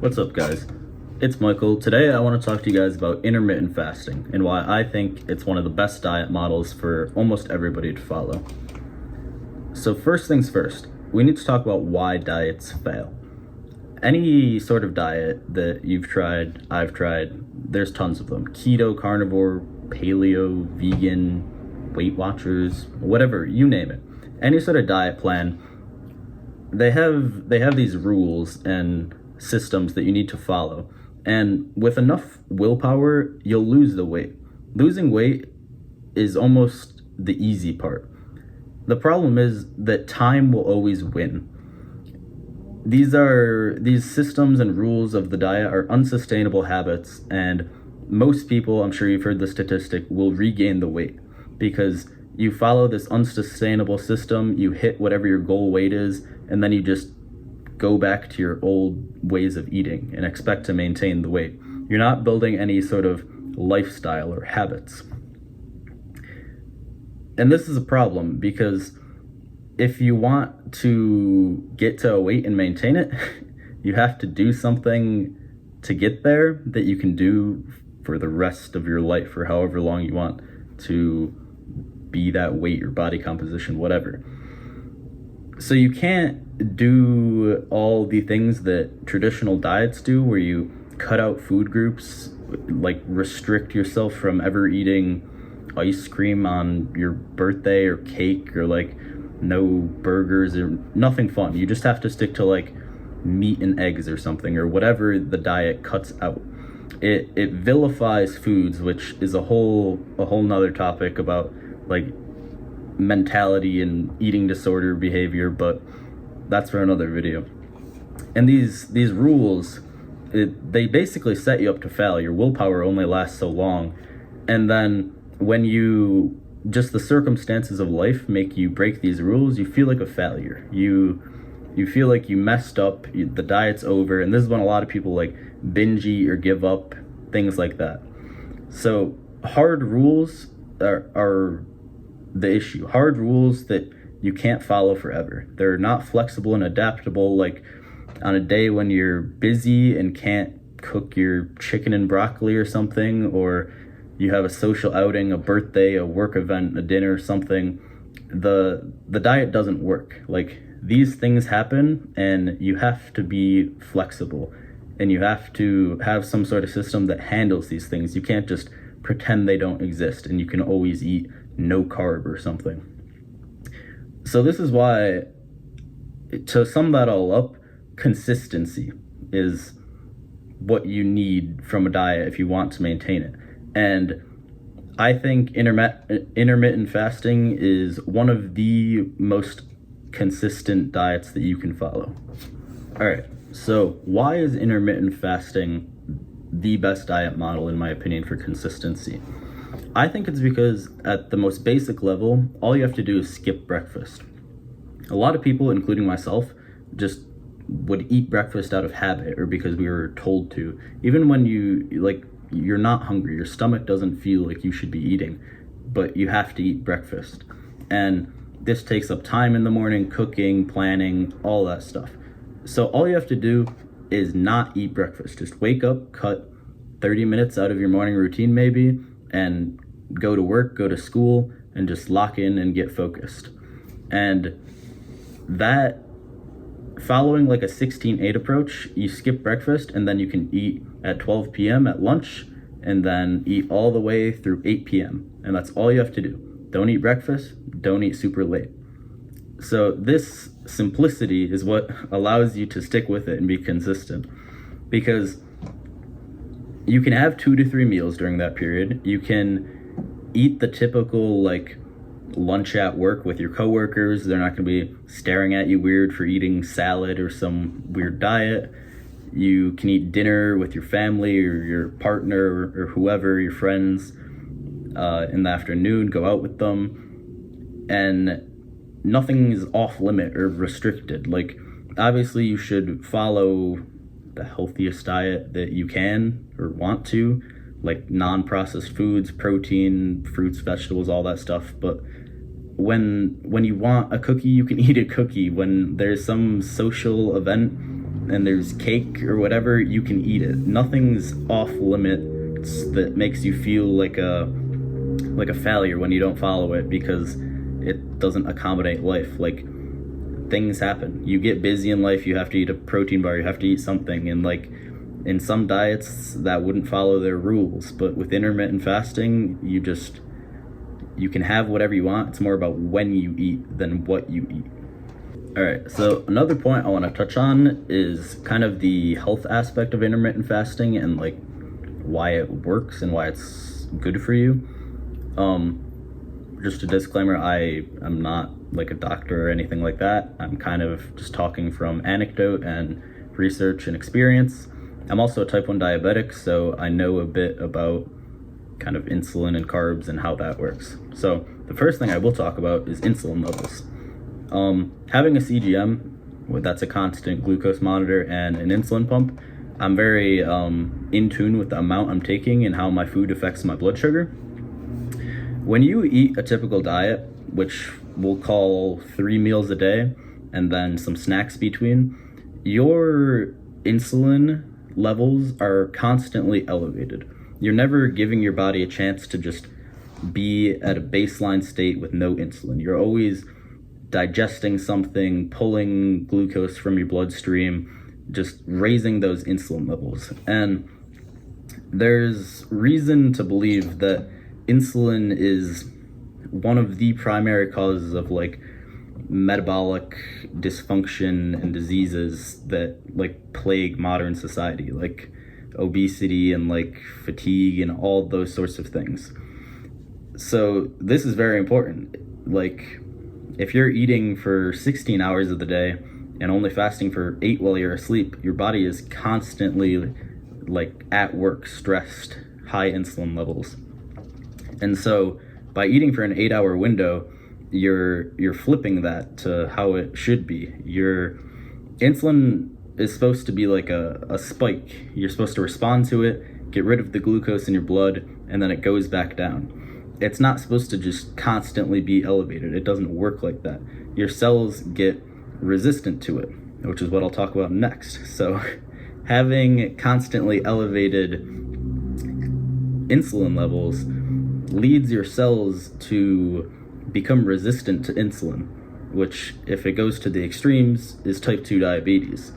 What's up, guys? It's Michael. Today, I want to talk to you guys about intermittent fasting and why I think it's one of the best diet models for almost everybody to follow. So, first things first, we need to talk about why diets fail. Any sort of diet that you've tried, I've tried, there's tons of them: keto, carnivore, paleo, vegan, Weight Watchers, whatever, you name it. Any sort of diet plan, they have these rules and systems that you need to follow. And with enough willpower, you'll lose the weight. Losing weight is almost the easy part. The problem is that time will always win. These systems and rules of the diet are unsustainable habits, and most people, I'm sure you've heard the statistic, will regain the weight because you follow this unsustainable system, you hit whatever your goal weight is, and then you just go back to your old ways of eating and expect to maintain the weight. You're not building any sort of lifestyle or habits. And this is a problem because if you want to get to a weight and maintain it, you have to do something to get there that you can do for the rest of your life or however long you want to be that weight or body composition, whatever. So you can't do all the things that traditional diets do where you cut out food groups, like restrict yourself from ever eating ice cream on your birthday or cake, or like no burgers or nothing fun. You just have to stick to like meat and eggs or something, or whatever the diet cuts out. It vilifies foods, which is a whole nother topic about like mentality and eating disorder behavior, but that's for another video. And these rules, they basically set you up to fail. Your willpower only lasts so long, and then when just the circumstances of life make you break these rules, you feel like a failure. You feel like you messed up, the diet's over, and this is when a lot of people like binge eat or give up, things like that. So hard rules are the issue. Hard rules that you can't follow forever. They're not flexible and adaptable, like on a day when you're busy and can't cook your chicken and broccoli or something, or you have a social outing, a birthday, a work event, a dinner, something. The diet doesn't work. Like, these things happen and you have to be flexible and you have to have some sort of system that handles these things. You can't just pretend they don't exist and you can always eat no carb or something. So this is why, to sum that all up, consistency is what you need from a diet if you want to maintain it. And I think intermittent fasting is one of the most consistent diets that you can follow. All right, so why is intermittent fasting the best diet model, in my opinion, for consistency? I think it's because at the most basic level, all you have to do is skip breakfast. A lot of people, including myself, just would eat breakfast out of habit or because we were told to. Even when you're not hungry, your stomach doesn't feel like you should be eating, but you have to eat breakfast. And this takes up time in the morning, cooking, planning, all that stuff. So all you have to do is not eat breakfast. Just wake up, cut 30 minutes out of your morning routine maybe, and go to work, go to school, and just lock in and get focused. And that, following like a 16-8 approach, you skip breakfast and then you can eat at 12 p.m. at lunch and then eat all the way through 8 p.m. And that's all you have to do. Don't eat breakfast, don't eat super late. So this simplicity is what allows you to stick with it and be consistent, because you can have 2 to 3 meals during that period. You can eat the typical like lunch at work with your coworkers. They're not going to be staring at you weird for eating salad or some weird diet. You can eat dinner with your family or your partner or whoever, your friends, in the afternoon, go out with them, and nothing is off limit or restricted. Like, obviously you should follow the healthiest diet that you can or want to, like non-processed foods, protein, fruits, vegetables, all that stuff. But when you want a cookie, you can eat a cookie. When there's some social event and there's cake or whatever, you can eat it. Nothing's off limits that makes you feel like a failure when you don't follow it because it doesn't accommodate life. Like, things happen. You get busy in life, you have to eat a protein bar, you have to eat something, and like in some diets that wouldn't follow their rules, but with intermittent fasting, you can have whatever you want. It's more about when you eat than what you eat. All right, so another point I want to touch on is kind of the health aspect of intermittent fasting and like why it works and why it's good for you. Just a disclaimer, I am not like a doctor or anything like that. I'm kind of just talking from anecdote and research and experience. I'm also a type 1 diabetic, so I know a bit about kind of insulin and carbs and how that works. So the first thing I will talk about is insulin levels. Having a CGM, that's a constant glucose monitor, and an insulin pump, I'm very in tune with the amount I'm taking and how my food affects my blood sugar. When you eat a typical diet, which we'll call 3 meals a day and then some snacks between, your insulin levels are constantly elevated. You're never giving your body a chance to just be at a baseline state with no insulin. You're always digesting something, pulling glucose from your bloodstream, just raising those insulin levels. And there's reason to believe that insulin is one of the primary causes of like metabolic dysfunction and diseases that like plague modern society, like obesity and like fatigue and all those sorts of things. So this is very important. Like, if you're eating for 16 hours of the day and only fasting for 8 while you're asleep, your body is constantly like at work, stressed, high insulin levels. And so by eating for an 8-hour window, you're flipping that to how it should be. Your insulin is supposed to be like a spike. You're supposed to respond to it, get rid of the glucose in your blood, and then it goes back down. It's not supposed to just constantly be elevated. It doesn't work like that. Your cells get resistant to it, which is what I'll talk about next. So having constantly elevated insulin levels leads your cells to become resistant to insulin, which, if it goes to the extremes, is type 2 diabetes.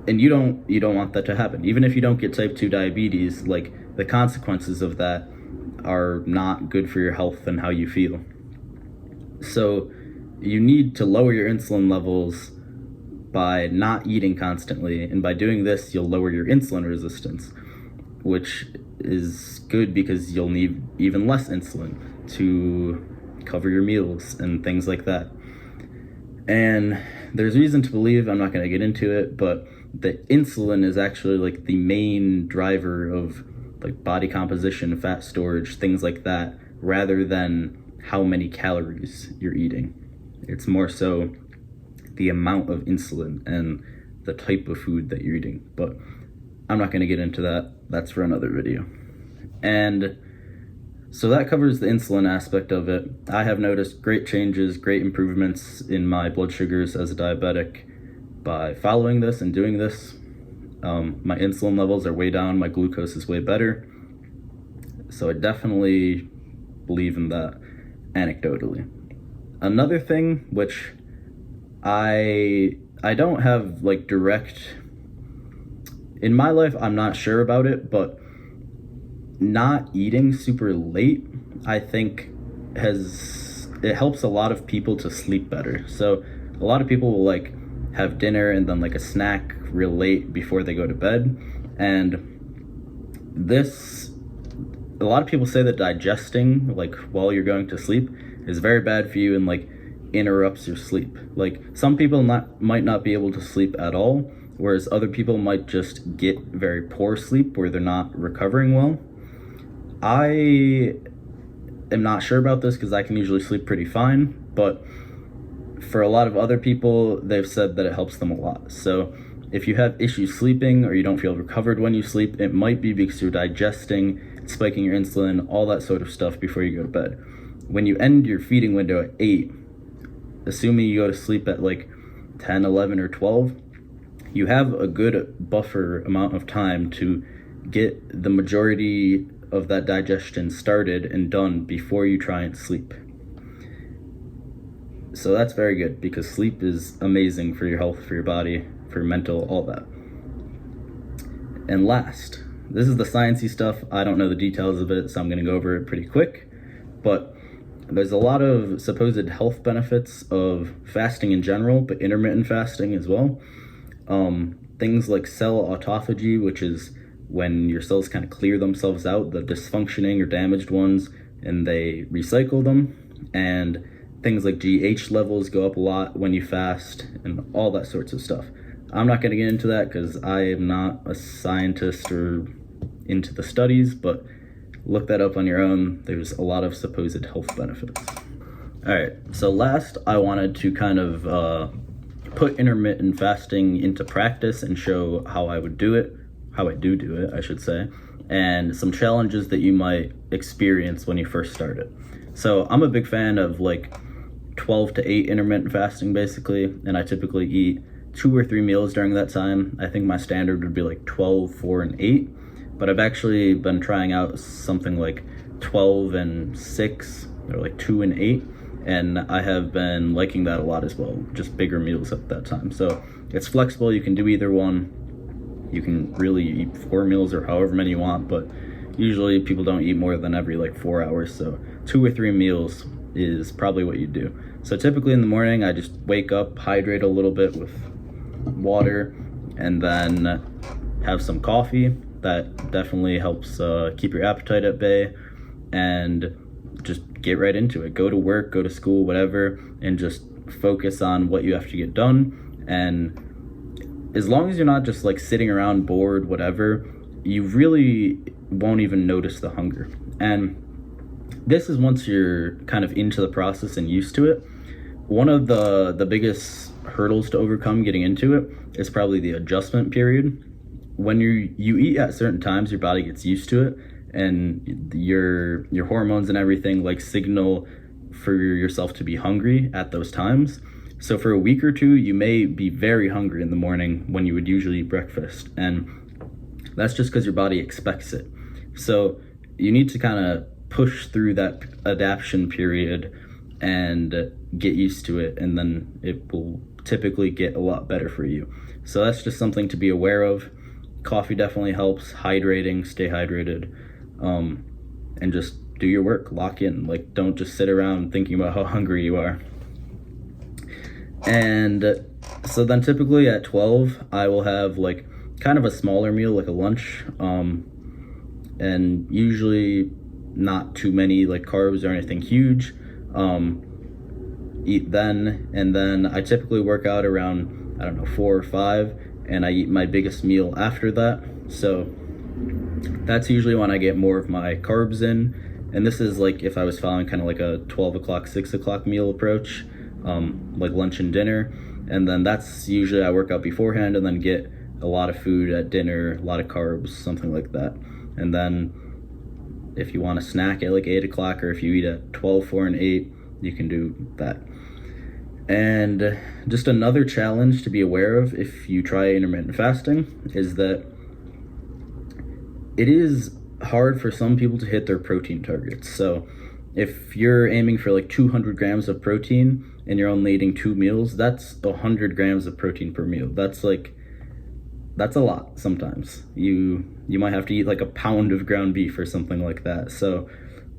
And you don't want that to happen. Even if you don't get type 2 diabetes, like, the consequences of that are not good for your health and how you feel. So you need to lower your insulin levels by not eating constantly, and by doing this, you'll lower your insulin resistance, which is good because you'll need even less insulin to cover your meals and things like that. And there's reason to believe, I'm not going to get into it, but that insulin is actually like the main driver of like body composition, fat storage, things like that, rather than how many calories you're eating. It's more so the amount of insulin and the type of food that you're eating. But I'm not going to get into that. That's for another video. And so that covers the insulin aspect of it. I have noticed great changes, great improvements in my blood sugars as a diabetic by following this and doing this. My insulin levels are way down, my glucose is way better. So I definitely believe in that anecdotally. Another thing, which I don't have like direct, in my life I'm not sure about it, but not eating super late, I think it helps a lot of people to sleep better. So a lot of people will like have dinner and then like a snack real late before they go to bed, and this, a lot of people say that digesting like while you're going to sleep is very bad for you and like interrupts your sleep. Like, some people might not be able to sleep at all, whereas other people might just get very poor sleep where they're not recovering well. I am not sure about this because I can usually sleep pretty fine, but for a lot of other people, they've said that it helps them a lot. So if you have issues sleeping or you don't feel recovered when you sleep, it might be because you're digesting, spiking your insulin, all that sort of stuff before you go to bed. When you end your feeding window at 8, assuming you go to sleep at like 10, 11, or 12, you have a good buffer amount of time to get the majority of that digestion started and done before you try and sleep. So that's very good, because sleep is amazing for your health, for your body, for mental, all that. And last, this is the sciencey stuff. I don't know the details of it, so I'm going to go over it pretty quick. But there's a lot of supposed health benefits of fasting in general, but intermittent fasting as well. Things like cell autophagy, which is when your cells kind of clear themselves out, the dysfunctioning or damaged ones, and they recycle them. And things like GH levels go up a lot when you fast, and all that sorts of stuff. I'm not going to get into that because I am not a scientist or into the studies, but look that up on your own. There's a lot of supposed health benefits. All right, so last I wanted to kind of put intermittent fasting into practice and show how I would do it, how I do it, I should say, and some challenges that you might experience when you first start it. So I'm a big fan of like 12 to 8 intermittent fasting basically, and I typically eat 2 or 3 meals during that time. I think my standard would be like 12, 4, and 8, but I've actually been trying out something like 12 and 6, or like 2 and 8, and I have been liking that a lot as well, just bigger meals at that time. So it's flexible, you can do either one. You can really eat 4 meals or however many you want, but usually people don't eat more than every like 4 hours, so 2 or 3 meals is probably what you do. So typically in the morning, I just wake up, hydrate a little bit with water, and then have some coffee. That definitely helps keep your appetite at bay, and just get right into it. Go to work, go to school, whatever, and just focus on what you have to get done. And as long as you're not just like sitting around bored, whatever, you really won't even notice the hunger. And this is once you're kind of into the process and used to it. One of the biggest hurdles to overcome getting into it is probably the adjustment period. When you eat at certain times, your body gets used to it, and your hormones and everything like signal for yourself to be hungry at those times. So for a week or two, you may be very hungry in the morning when you would usually eat breakfast, and that's just because your body expects it. So you need to kind of push through that adaptation period and get used to it, and then it will typically get a lot better for you. So that's just something to be aware of. Coffee definitely helps, hydrating, stay hydrated, and just do your work, lock in. Like, don't just sit around thinking about how hungry you are. And so then typically at 12, I will have like kind of a smaller meal, like a lunch, and usually not too many like carbs or anything huge. Eat then, and then I typically work out around, I don't know, 4 or 5, and I eat my biggest meal after that. So that's usually when I get more of my carbs in. And this is like if I was following kind of like a 12 o'clock, 6 o'clock meal approach, like lunch and dinner. And then that's usually I work out beforehand and then get a lot of food at dinner, a lot of carbs, something like that. And then if you want to snack at like 8 o'clock, or if you eat at 12, 4, and 8, you can do that. And just another challenge to be aware of if you try intermittent fasting is that it is hard for some people to hit their protein targets. So if you're aiming for like 200 grams of protein and you're only eating 2 meals, that's 100 grams of protein per meal. That's a lot sometimes. You might have to eat like a pound of ground beef or something like that. So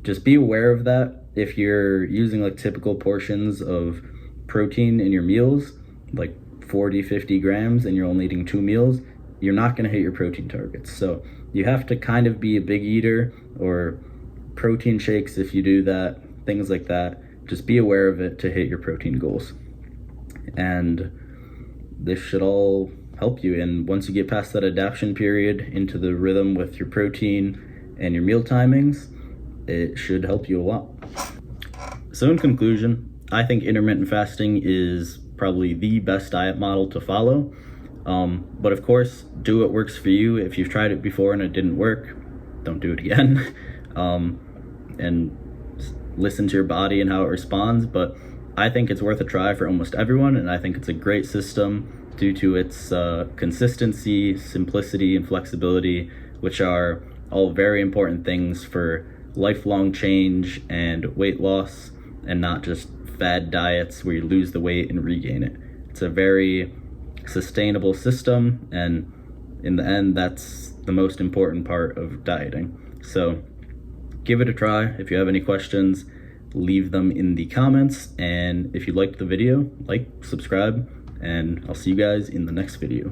just be aware of that. If you're using like typical portions of protein in your meals, like 40, 50 grams, and you're only eating 2 meals, you're not going to hit your protein targets. So you have to kind of be a big eater, or protein shakes if you do that, things like that. Just be aware of it to hit your protein goals. And this should all help you. And once you get past that adaptation period into the rhythm with your protein and your meal timings, it should help you a lot. So in conclusion, I think intermittent fasting is probably the best diet model to follow. But of course, do what works for you. If you've tried it before and it didn't work, don't do it again. And listen to your body and how it responds. But I think it's worth a try for almost everyone, and I think it's a great system due to its consistency, simplicity, and flexibility, which are all very important things for lifelong change and weight loss, and not just fad diets where you lose the weight and regain it. It's a very sustainable system, and in the end, that's the most important part of dieting. So give it a try. If you have any questions, leave them in the comments, and if you liked the video, like, subscribe, and I'll see you guys in the next video.